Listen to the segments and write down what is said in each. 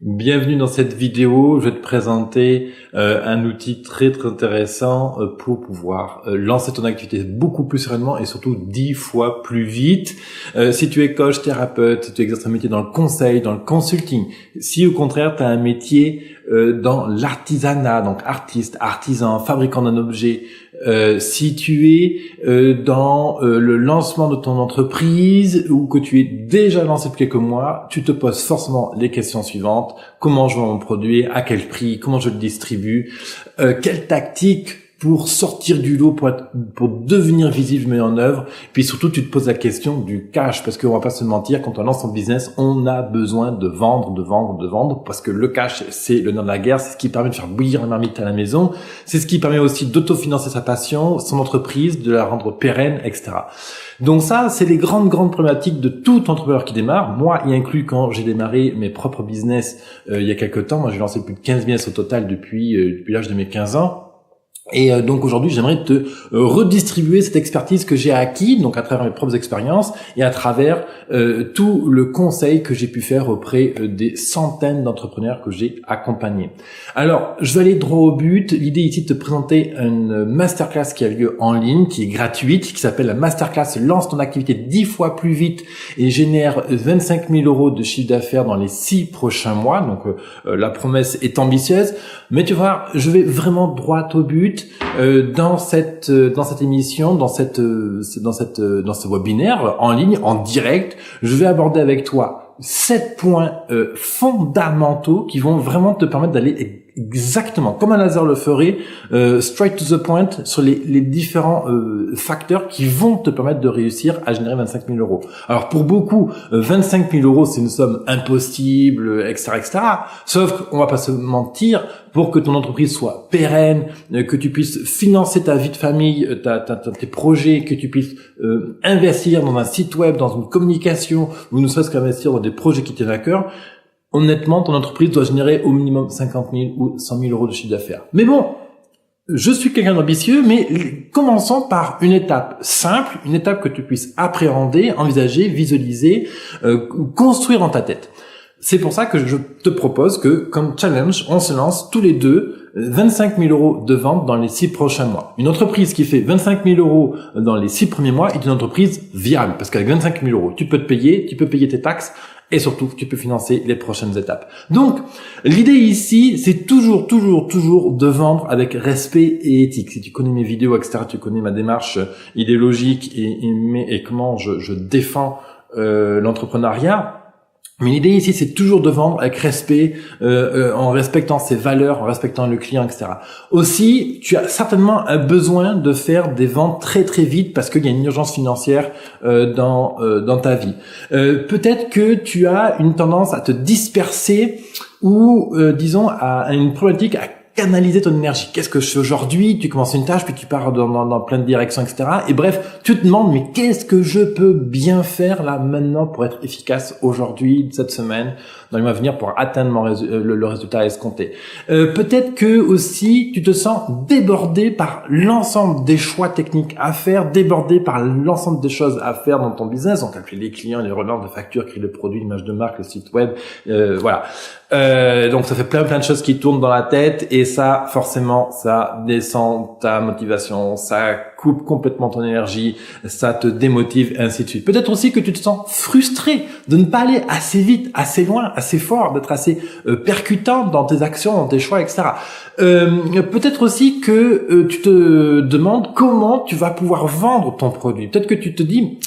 Bienvenue dans cette vidéo. Je vais te présenter un outil très intéressant pour pouvoir lancer ton activité beaucoup plus sereinement et surtout 10 fois plus vite. Si tu es coach, thérapeute, si tu exerces un métier dans le conseil, dans le consulting, si au contraire tu as un métier dans l'artisanat, donc artiste, artisan, fabricant d'un objet, si tu es dans le lancement de ton entreprise ou que tu es déjà lancé depuis quelques mois, tu te poses forcément les questions suivantes. Comment je vends mon produit? À quel prix? Comment je le distribue? Quelle tactique pour sortir du lot, pour devenir visible, je mets en œuvre. Puis surtout, tu te poses la question du cash, parce qu'on va pas se mentir, quand on lance son business, on a besoin de vendre, parce que le cash, c'est le nerf de la guerre, c'est ce qui permet de faire bouillir la marmite à la maison, c'est ce qui permet aussi d'autofinancer sa passion, son entreprise, de la rendre pérenne, etc. Donc ça, c'est les grandes problématiques de tout entrepreneur qui démarre. Moi, y inclus quand j'ai démarré mes propres business il y a quelques temps. Moi, j'ai lancé plus de 15 business au total depuis l'âge de mes 15 ans. Et donc aujourd'hui, j'aimerais te redistribuer cette expertise que j'ai acquis, donc à travers mes propres expériences et à travers tout le conseil que j'ai pu faire auprès des centaines d'entrepreneurs que j'ai accompagnés. Alors, je vais aller droit au but. L'idée ici de te présenter une masterclass qui a lieu en ligne, qui est gratuite, qui s'appelle la masterclass Lance ton activité 10 fois plus vite et génère 25 000 euros de chiffre d'affaires dans les 6 prochains mois. Donc la promesse est ambitieuse, mais tu vois, je vais vraiment droit au but. Dans cette émission, dans ce webinaire en ligne, en direct, je vais aborder avec toi 7 points fondamentaux qui vont vraiment te permettre d'aller exactement comme un laser le ferait, straight to the point sur les différents facteurs qui vont te permettre de réussir à générer 25 000 euros. Alors pour beaucoup, 25 000 euros c'est une somme impossible, etc., etc. Sauf qu'on va pas se mentir, pour que ton entreprise soit pérenne, que tu puisses financer ta vie de famille, tes projets, que tu puisses investir dans un site web, dans une communication, ou ne serait-ce qu'investir dans des projets qui tiennent à cœur. Honnêtement, ton entreprise doit générer au minimum 50 000 ou 100 000 euros de chiffre d'affaires. Mais bon, je suis quelqu'un d'ambitieux, mais commençons par une étape simple, une étape que tu puisses appréhender, envisager, visualiser, construire dans ta tête. C'est pour ça que je te propose que, comme challenge, on se lance tous les deux 25 000 euros de vente dans les 6 prochains mois. Une entreprise qui fait 25 000 euros dans les 6 premiers mois est une entreprise viable, parce qu'avec 25 000 euros, tu peux payer tes taxes, et surtout, tu peux financer les prochaines étapes. Donc, l'idée ici, c'est toujours de vendre avec respect et éthique. Si tu connais mes vidéos, etc., tu connais ma démarche idéologique et comment je défends l'entrepreneuriat. Mais l'idée ici, c'est toujours de vendre avec respect, en respectant ses valeurs, en respectant le client, etc. Aussi, tu as certainement un besoin de faire des ventes très vite parce qu'il y a une urgence financière dans ta vie. Peut-être que tu as une tendance à te disperser ou, disons, à une problématique à canaliser ton énergie. Qu'est-ce que je fais aujourd'hui? Tu commences une tâche, puis tu pars dans plein de directions, etc. Et bref, tu te demandes, mais qu'est-ce que je peux bien faire là, maintenant, pour être efficace aujourd'hui, cette semaine, dans les mois à venir, pour atteindre le résultat escompté. Peut-être que aussi, tu te sens débordé par l'ensemble des choix techniques à faire, débordé par l'ensemble des choses à faire dans ton business. Donc, appeler les clients, les relances de factures, créer le produit, l'image de marque, le site web, voilà. Donc ça fait plein de choses qui tournent dans la tête et ça, forcément, ça descend ta motivation, ça coupe complètement ton énergie, ça te démotive, et ainsi de suite. Peut-être aussi que tu te sens frustré de ne pas aller assez vite, assez loin, assez fort, d'être assez percutant dans tes actions, dans tes choix, etc. Peut-être aussi que tu te demandes comment tu vas pouvoir vendre ton produit. Peut-être que tu te dis...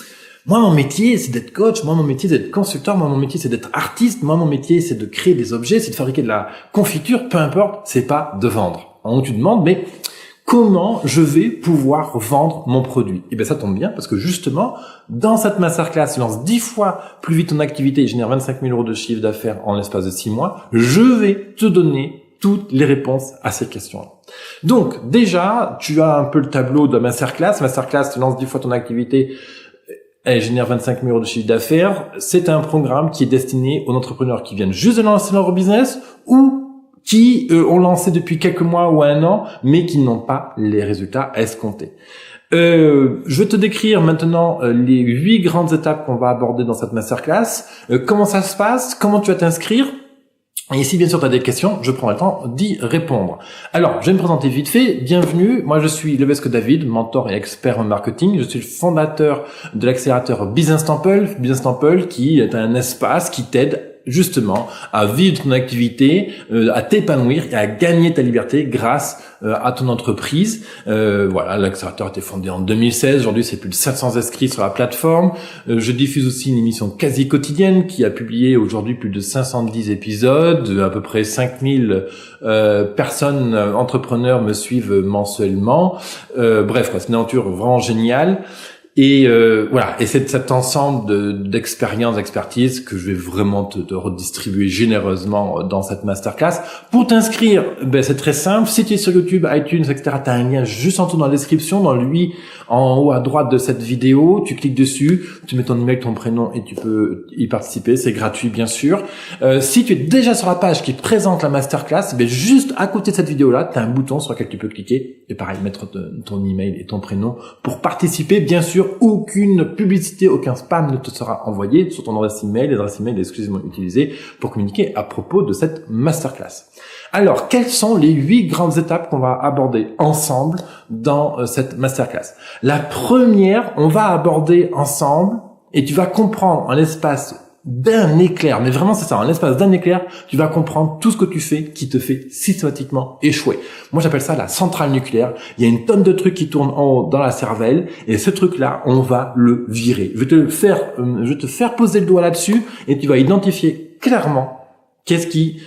Moi, mon métier, c'est d'être coach. Moi, mon métier, c'est d'être consultant. Moi, mon métier, c'est d'être artiste. Moi, mon métier, c'est de créer des objets, c'est de fabriquer de la confiture. Peu importe, c'est pas de vendre. Donc, tu te demandes, mais comment je vais pouvoir vendre mon produit? Eh bien, ça tombe bien parce que justement, dans cette masterclass, lance 10 fois plus vite ton activité et génère 25 000 euros de chiffre d'affaires en l'espace de 6 mois. Je vais te donner toutes les réponses à ces questions-là. Donc, déjà, tu as un peu le tableau de la masterclass. Masterclass, tu lances 10 fois ton activité. Elle génère 25 000 euros de chiffre d'affaires. C'est un programme qui est destiné aux entrepreneurs qui viennent juste de lancer leur business ou qui ont lancé depuis quelques mois ou un an, mais qui n'ont pas les résultats escomptés. Je vais te décrire maintenant les 8 grandes étapes qu'on va aborder dans cette masterclass. Comment ça se passe? Comment tu vas t'inscrire? Et si bien sûr tu as des questions, je prends le temps d'y répondre. Alors, je vais me présenter vite fait. Bienvenue, moi je suis Levesque David, mentor et expert en marketing. Je suis le fondateur de l'accélérateur Business Temple. Business Temple qui est un espace qui t'aide justement à vivre ton activité, à t'épanouir et à gagner ta liberté grâce à ton entreprise. Voilà, l'accélérateur a été fondé en 2016. Aujourd'hui, c'est plus de 700 inscrits sur la plateforme. Je diffuse aussi une émission quasi quotidienne qui a publié aujourd'hui plus de 510 épisodes. À peu près 5000 personnes, entrepreneurs me suivent mensuellement. Bref, c'est une aventure vraiment géniale. Et voilà, et c'est cet ensemble d'expériences, d'expertise que je vais vraiment te redistribuer généreusement dans cette masterclass. Pour t'inscrire, c'est très simple. Si tu es sur YouTube, iTunes, etc., tu as un lien juste en dessous dans la description, en haut à droite de cette vidéo. Tu cliques dessus, tu mets ton email, ton prénom et tu peux y participer. C'est gratuit, bien sûr. Si tu es déjà sur la page qui présente la masterclass, juste à côté de cette vidéo-là, tu as un bouton sur lequel tu peux cliquer et pareil, mettre ton email et ton prénom pour participer, bien sûr. Aucune publicité, aucun spam ne te sera envoyé sur ton adresse email. L'adresse email est exclusivement utilisée pour communiquer à propos de cette masterclass. Alors, quelles sont les 8 grandes étapes qu'on va aborder ensemble dans cette masterclass? La première, on va aborder ensemble et tu vas comprendre en l'espace d'un éclair, mais vraiment c'est ça, en l'espace d'un éclair, tu vas comprendre tout ce que tu fais qui te fait systématiquement échouer. Moi j'appelle ça la centrale nucléaire. Il y a une tonne de trucs qui tournent en haut dans la cervelle et ce truc-là, on va le virer. Je vais te faire poser le doigt là-dessus et tu vas identifier clairement qu'est-ce qui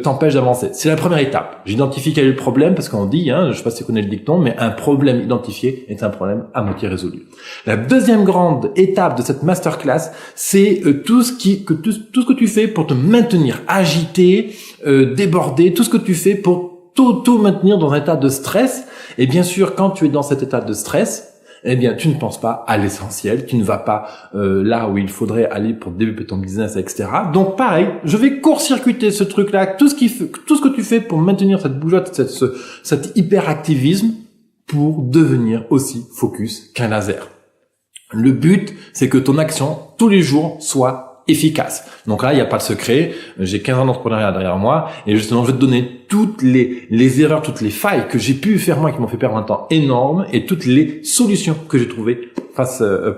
t'empêche d'avancer. C'est la première étape. J'identifie quel est le problème parce qu'on dit, je sais pas si tu connais le dicton, mais un problème identifié est un problème à moitié résolu. La deuxième grande étape de cette masterclass, c'est tout ce que tu fais pour te maintenir agité, débordé, tout ce que tu fais pour t'auto-maintenir dans un état de stress. Et bien sûr, quand tu es dans cet état de stress, eh bien, tu ne penses pas à l'essentiel, tu ne vas pas là où il faudrait aller pour développer ton business, etc. Donc, pareil, je vais court-circuiter ce truc-là, tout ce que tu fais pour maintenir cette bougeotte, cet hyperactivisme, pour devenir aussi focus qu'un laser. Le but, c'est que ton action, tous les jours, soit efficace. Donc là, il n'y a pas de secret. J'ai 15 ans d'entrepreneuriat derrière moi et justement, je vais te donner toutes les erreurs, toutes les failles que j'ai pu faire moi qui m'ont fait perdre un temps énorme et toutes les solutions que j'ai trouvées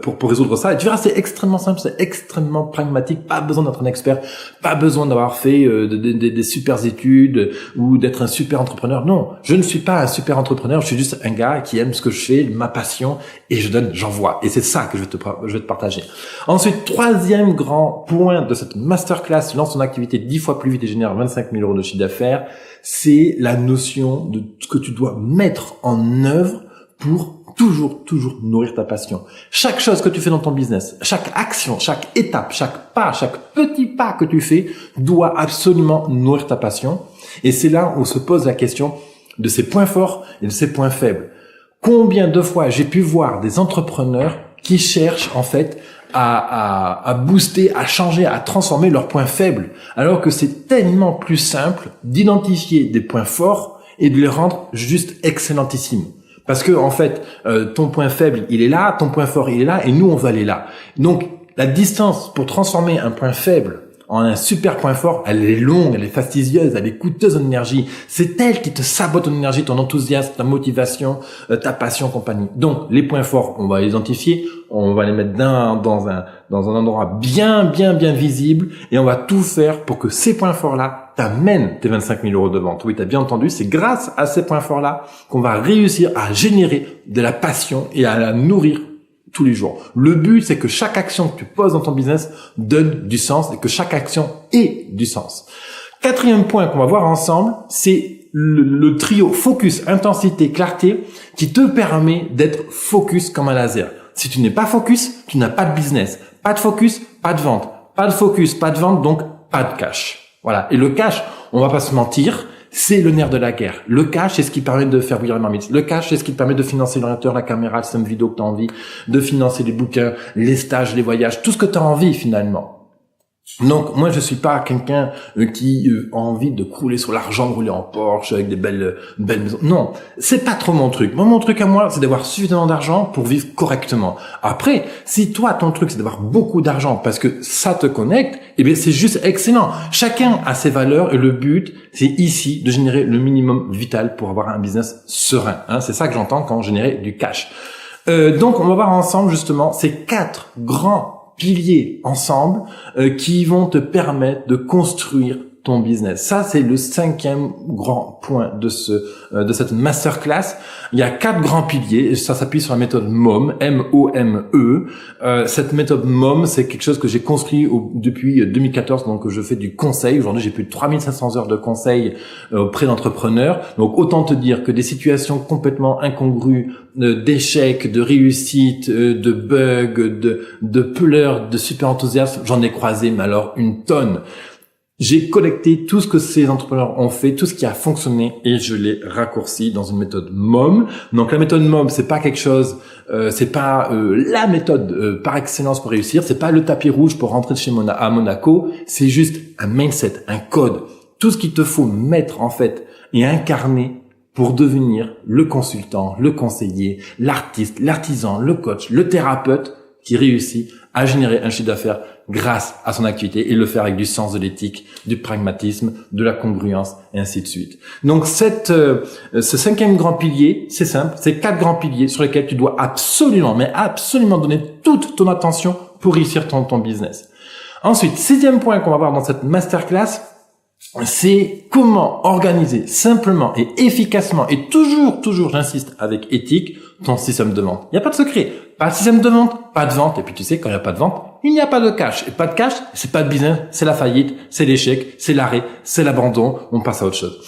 pour résoudre ça. Et tu verras, c'est extrêmement simple, c'est extrêmement pragmatique. Pas besoin d'être un expert, pas besoin d'avoir fait des super études ou d'être un super entrepreneur. Non, je ne suis pas un super entrepreneur. Je suis juste un gars qui aime ce que je fais, ma passion et je donne, j'envoie. Et c'est ça que je vais te partager. Ensuite, troisième grand point de cette masterclass, lance ton activité 10 fois plus vite et génère 25 000 € de chiffre d'affaires. C'est la notion de ce que tu dois mettre en œuvre pour toujours nourrir ta passion. Chaque chose que tu fais dans ton business, chaque action, chaque étape, chaque pas, chaque petit pas que tu fais doit absolument nourrir ta passion. Et c'est là où on se pose la question de ses points forts et de ses points faibles. Combien de fois j'ai pu voir des entrepreneurs qui cherchent en fait à booster, à changer, à transformer leurs points faibles, alors que c'est tellement plus simple d'identifier des points forts et de les rendre juste excellentissimes. Parce que en fait, ton point faible, il est là, ton point fort, il est là, et nous, on va aller là. Donc, la distance pour transformer un point faible en un super point fort, elle est longue, elle est fastidieuse, elle est coûteuse en énergie. C'est elle qui te sabote ton énergie, ton enthousiasme, ta motivation, ta passion, compagnie. Donc, les points forts, on va les identifier, on va les mettre dans un endroit bien visible, et on va tout faire pour que ces points forts-là t'amènent tes 25 000 € de vente. Oui, t'as bien entendu, c'est grâce à ces points forts-là qu'on va réussir à générer de la passion et à la nourrir tous les jours. Le but, c'est que chaque action que tu poses dans ton business donne du sens et que chaque action ait du sens. Quatrième point qu'on va voir ensemble, c'est le trio focus, intensité, clarté qui te permet d'être focus comme un laser. Si tu n'es pas focus, tu n'as pas de business. Pas de focus, pas de vente. Pas de focus, pas de vente, donc pas de cash. Voilà. Et le cash, on va pas se mentir, c'est le nerf de la guerre. Le cash, c'est ce qui permet de faire bouillir les marmites. Le cash, c'est ce qui te permet de financer l'ordinateur, la caméra, le système vidéo que tu as envie, de financer les bouquins, les stages, les voyages, tout ce que tu as envie finalement. Donc moi je suis pas quelqu'un qui a envie de crouler sur l'argent, de rouler en Porsche avec des belles maisons. Non, c'est pas trop mon truc. Moi, mon truc à moi, c'est d'avoir suffisamment d'argent pour vivre correctement. Après, si toi ton truc c'est d'avoir beaucoup d'argent parce que ça te connecte, eh bien c'est juste excellent. Chacun a ses valeurs et le but c'est ici de générer le minimum vital pour avoir un business serein. C'est ça que j'entends quand générer du cash. Donc on va voir ensemble justement ces 4 grands piliers ensemble qui vont te permettre de construire ton business. Ça, c'est le 5e grand point de cette masterclass. Il y a 4 grands piliers et ça s'appuie sur la méthode MOM, M-O-M-E. Cette méthode MOM, c'est quelque chose que j'ai construit depuis 2014, donc je fais du conseil. Aujourd'hui, j'ai plus de 3500 heures de conseil auprès d'entrepreneurs. Donc, autant te dire que des situations complètement incongrues, d'échecs, de réussites, de bugs, de pleurs, de super enthousiasme, j'en ai croisé, mais alors une tonne. J'ai collecté tout ce que ces entrepreneurs ont fait, tout ce qui a fonctionné et je l'ai raccourci dans une méthode MOM. Donc la méthode MOM, c'est pas quelque chose, c'est pas la méthode par excellence pour réussir, c'est pas le tapis rouge pour rentrer à Monaco, c'est juste un mindset, un code, tout ce qu'il te faut mettre en fait et incarner pour devenir le consultant, le conseiller, l'artiste, l'artisan, le coach, le thérapeute qui réussit à générer un chiffre d'affaires grâce à son activité et le faire avec du sens de l'éthique, du pragmatisme, de la congruence et ainsi de suite. Donc ce 5e grand pilier, c'est simple, c'est 4 grands piliers sur lesquels tu dois absolument, mais absolument donner toute ton attention pour réussir ton business. Ensuite, 6e point qu'on va voir dans cette masterclass, c'est comment organiser simplement et efficacement et toujours, j'insiste, avec éthique, ton système de vente. Il n'y a pas de secret. Pas de système de vente, pas de vente. Et puis tu sais, quand il n'y a pas de vente, il n'y a pas de cash. Et pas de cash, c'est pas de business, c'est la faillite, c'est l'échec, c'est l'arrêt, c'est l'abandon. On passe à autre chose.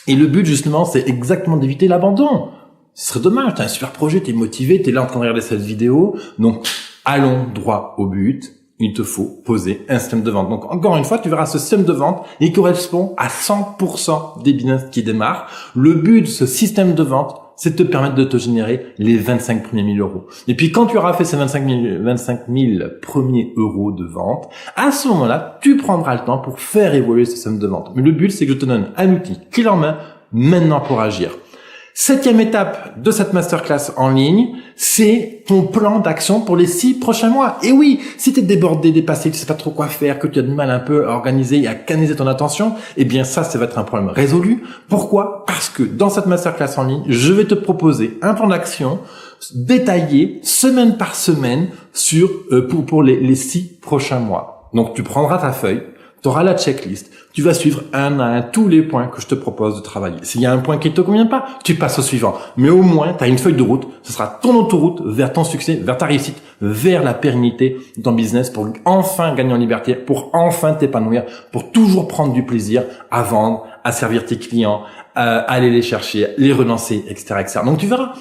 Et le but, justement, c'est exactement d'éviter l'abandon. Ce serait dommage. T'as un super projet, t'es motivé, t'es là en train de regarder cette vidéo. Donc, allons droit au but. Il te faut poser un système de vente. Donc, encore une fois, tu verras ce système de vente, il correspond à 100% des business qui démarrent. Le but de ce système de vente, c'est de te permettre de te générer les 25 premiers 1000 euros. Et puis, quand tu auras fait ces 25 000 premiers euros de vente, à ce moment-là, tu prendras le temps pour faire évoluer ce système de vente. Mais le but, c'est que je te donne un outil clé en main maintenant pour agir. 7e étape de cette masterclass en ligne, c'est ton plan d'action pour les 6 prochains mois. Et oui, si tu es débordé, dépassé, tu sais pas trop quoi faire, que tu as du mal un peu à organiser et à canaliser ton attention, eh bien ça va être un problème résolu. Pourquoi ? Parce que dans cette masterclass en ligne, je vais te proposer un plan d'action détaillé, semaine par semaine, pour les 6 prochains mois. Donc tu prendras ta feuille, tu auras la checklist, tu vas suivre un à un tous les points que je te propose de travailler. S'il y a un point qui ne te convient pas, tu passes au suivant. Mais au moins, tu as une feuille de route, ce sera ton autoroute vers ton succès, vers ta réussite, vers la pérennité de ton business pour enfin gagner en liberté, pour enfin t'épanouir, pour toujours prendre du plaisir à vendre, à servir tes clients, à aller les chercher, les relancer, etc., etc. Donc tu verras.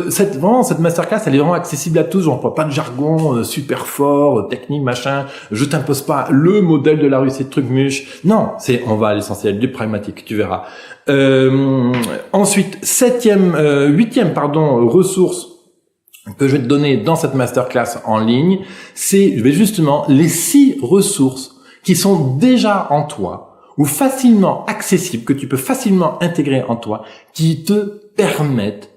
Cette masterclass, elle est vraiment accessible à tous. On n'emploie pas de jargon super fort, technique, machin. Je t'impose pas le modèle de la réussite truc muche. Non, on va à l'essentiel, du pragmatique, tu verras. Ensuite, 8e ressource que je vais te donner dans cette masterclass en ligne, c'est justement les 6 ressources qui sont déjà en toi ou facilement accessibles, que tu peux facilement intégrer en toi, qui te permettent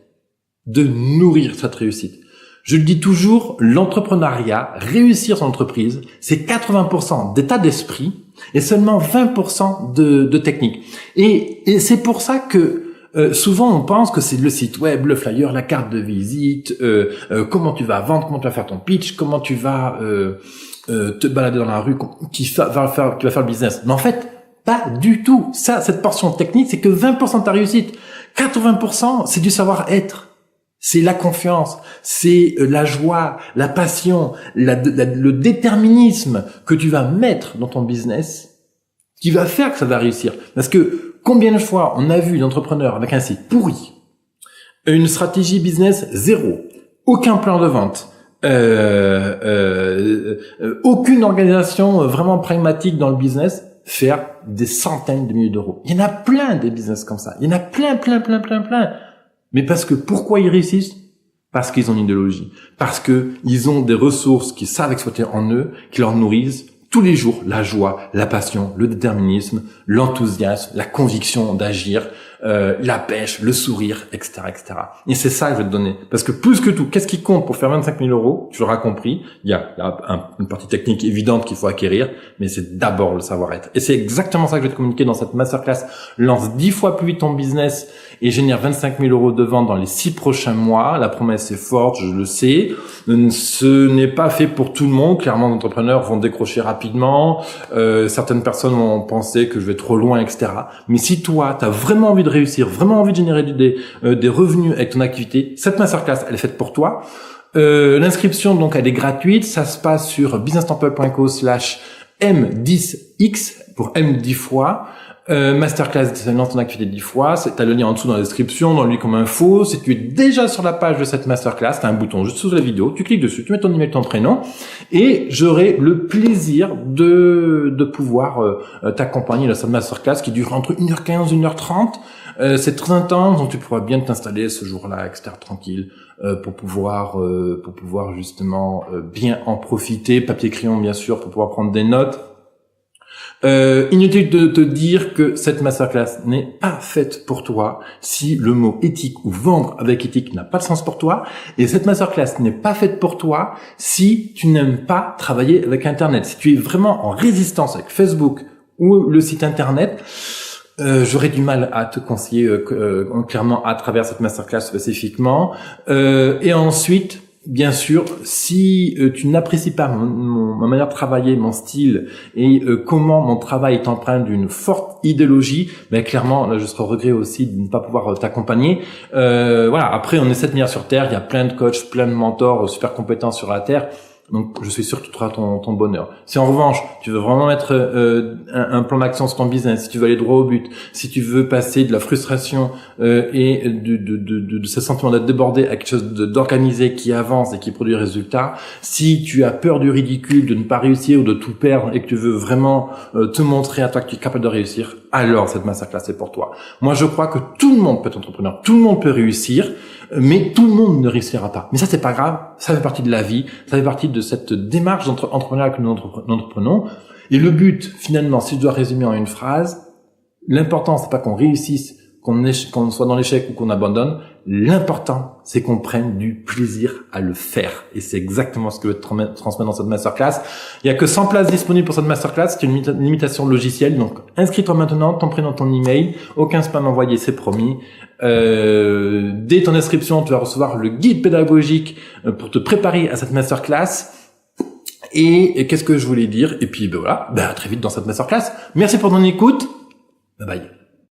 de nourrir cette réussite. Je le dis toujours, l'entrepreneuriat, réussir son entreprise, c'est 80% d'état d'esprit et seulement 20% de technique. Et c'est pour ça que souvent on pense que c'est le site web, le flyer, la carte de visite, comment tu vas vendre, comment tu vas faire ton pitch, comment tu vas te balader dans la rue, qui va faire le business. Mais en fait, pas du tout. Cette portion technique, c'est que 20% de ta réussite. 80%, c'est du savoir-être. C'est la confiance, c'est la joie, la passion, le déterminisme que tu vas mettre dans ton business qui va faire que ça va réussir. Parce que combien de fois on a vu d'entrepreneurs avec un site pourri, une stratégie business zéro, aucun plan de vente, aucune organisation vraiment pragmatique dans le business, faire des centaines de milliers d'euros. Il y en a plein des business comme ça. Il y en a plein. Mais parce que pourquoi ils réussissent? Parce qu'ils ont une idéologie, parce que ils ont des ressources qu'ils savent exploiter en eux, qui leur nourrissent tous les jours la joie, la passion, le déterminisme, l'enthousiasme, la conviction d'agir, la pêche, le sourire, etc., etc. Et c'est ça que je vais te donner. Parce que plus que tout, qu'est-ce qui compte pour faire 25 000 euros? Tu l'auras compris. Il y a une partie technique évidente qu'il faut acquérir, mais c'est d'abord le savoir-être. Et c'est exactement ça que je vais te communiquer dans cette masterclass. Lance 10 fois plus vite ton business et génère 25 000 euros de vente dans les 6 prochains mois. La promesse est forte, je le sais. Ce n'est pas fait pour tout le monde. Clairement, les entrepreneurs vont décrocher rapidement. Certaines personnes vont penser que je vais trop loin, etc. Mais si toi, tu as vraiment envie de réussir, vraiment envie de générer des revenus avec ton activité, cette masterclass, elle est faite pour toi. L'inscription, donc, elle est gratuite. Ça se passe sur businesstemple.co/M10X pour M10 fois. Masterclass, lance ton activité 10 fois. T'as le lien en dessous dans la description, dans le lien comme info. Si tu es déjà sur la page de cette masterclass, t'as un bouton juste sous la vidéo. Tu cliques dessus, tu mets ton email, ton prénom, et j'aurai le plaisir de pouvoir t'accompagner dans cette masterclass qui dure entre 1h15 et 1h30. C'est très intense, donc tu pourras bien t'installer ce jour-là, etc., tranquille, pour pouvoir justement bien en profiter. Papier crayon, bien sûr, pour pouvoir prendre des notes. Inutile de te dire que cette masterclass n'est pas faite pour toi si le mot éthique ou vendre avec éthique n'a pas de sens pour toi, et cette masterclass n'est pas faite pour toi si tu n'aimes pas travailler avec Internet. Si tu es vraiment en résistance avec Facebook ou le site Internet, j'aurais du mal à te conseiller clairement à travers cette masterclass spécifiquement. Et ensuite, bien sûr, si tu n'apprécies pas ma manière de travailler, mon style et comment mon travail est empreint d'une forte idéologie, mais clairement, là, je serai au regret aussi de ne pas pouvoir t'accompagner. Voilà. Après, on est 7 milliards sur Terre. Il y a plein de coachs, plein de mentors super compétents sur la Terre. Donc, je suis sûr que tu trouveras ton bonheur. Si en revanche, tu veux vraiment mettre un plan d'action sur ton business, si tu veux aller droit au but, si tu veux passer de la frustration et de ce sentiment d'être débordé à quelque chose d'organisé qui avance et qui produit des résultats, si tu as peur du ridicule, de ne pas réussir ou de tout perdre et que tu veux vraiment te montrer à toi que tu es capable de réussir, alors cette masterclass est pour toi. Moi, je crois que tout le monde peut être entrepreneur, tout le monde peut réussir, mais tout le monde ne réussira pas. Mais ça, c'est pas grave. Ça fait partie de la vie. Ça fait partie de cette démarche d'entrepreneuriat que nous entreprenons. Et le but, finalement, si je dois résumer en une phrase, l'important, c'est pas qu'on réussisse, qu'on soit dans l'échec ou qu'on abandonne. L'important, c'est qu'on prenne du plaisir à le faire. Et c'est exactement ce que je vais te transmettre dans cette masterclass. Il y a que 100 places disponibles pour cette masterclass. C'est une limitation logicielle. Donc, inscris-toi maintenant, ton prénom, ton email. Aucun spam envoyé, c'est promis. Dès ton inscription, tu vas recevoir le guide pédagogique pour te préparer à cette masterclass. Et qu'est-ce que je voulais dire? Et puis, voilà. À très vite dans cette masterclass. Merci pour ton écoute. Bye bye.